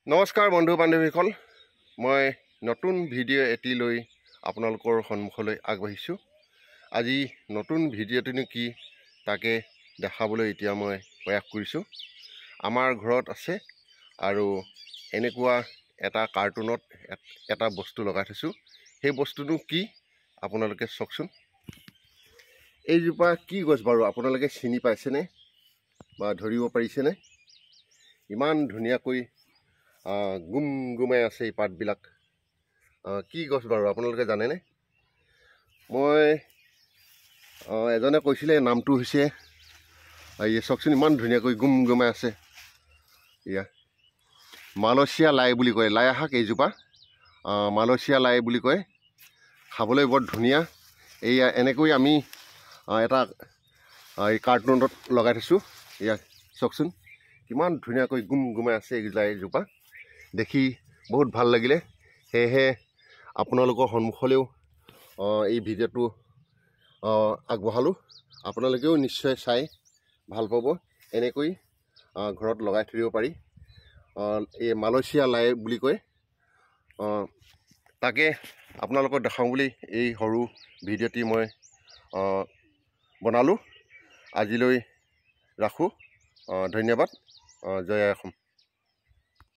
নমস্কাৰ বন্ধু বান্ধৱীসকল, মই নতুন ভিডিঅ' এটি লৈ আপোনালোকৰ সন্মুখলৈ আগবাঢ়িছোঁ। আজি নতুন ভিডিঅ'টোনো কি তাকে দেখাবলৈ এতিয়া মই প্ৰয়াস কৰিছোঁ। আমাৰ ঘৰত আছে আৰু এনেকুৱা এটা কাৰ্টুনত এটা বস্তু লগাই থৈছোঁ। সেই বস্তুটো কি আপোনালোকে চাওকচোন। এইজোপা কি গছ বাৰু আপোনালোকে চিনি পাইছেনে বা ধৰিব পাৰিছেনে? ইমান ধুনীয়াকৈ গুম গুমাই আছে এই পাতবিলাক। কি গছ বাৰু আপোনালোকে জানেনে? মই এজনে কৈছিলে নামটো হৈছে এই চাওকচোন, ইমান ধুনীয়াকৈ গুম গুমাই আছে। এয়া মালয়েছিয়া লাই বুলি কয়, লাই শাক এইজোপা মালয়েছিয়া লাই বুলি কয়। খাবলৈ বৰ ধুনীয়া। এয়া এনেকৈ আমি এটা এই কাৰ্টুনত লগাই থৈছোঁ। এয়া চাওকচোন, কিমান ধুনীয়াকৈ গুম গুমাই আছে এই লাইজোপা। দেখি বহুত ভাল লাগিলে, সেয়েহে আপোনালোকৰ সন্মুখলৈও এই ভিডিঅ'টো আগবঢ়ালোঁ। আপোনালোকেও নিশ্চয় চাই ভাল পাব। এনেকৈ ঘৰত লগাই থৈ দিব পাৰি। এই মালয়েছিয়া লাই বুলি কয়। তাকে আপোনালোকক দেখাওঁ বুলি এই সৰু ভিডিঅ'টি মই বনালোঁ। আজিলৈ ৰাখোঁ। ধন্যবাদ। জয় আই অসম।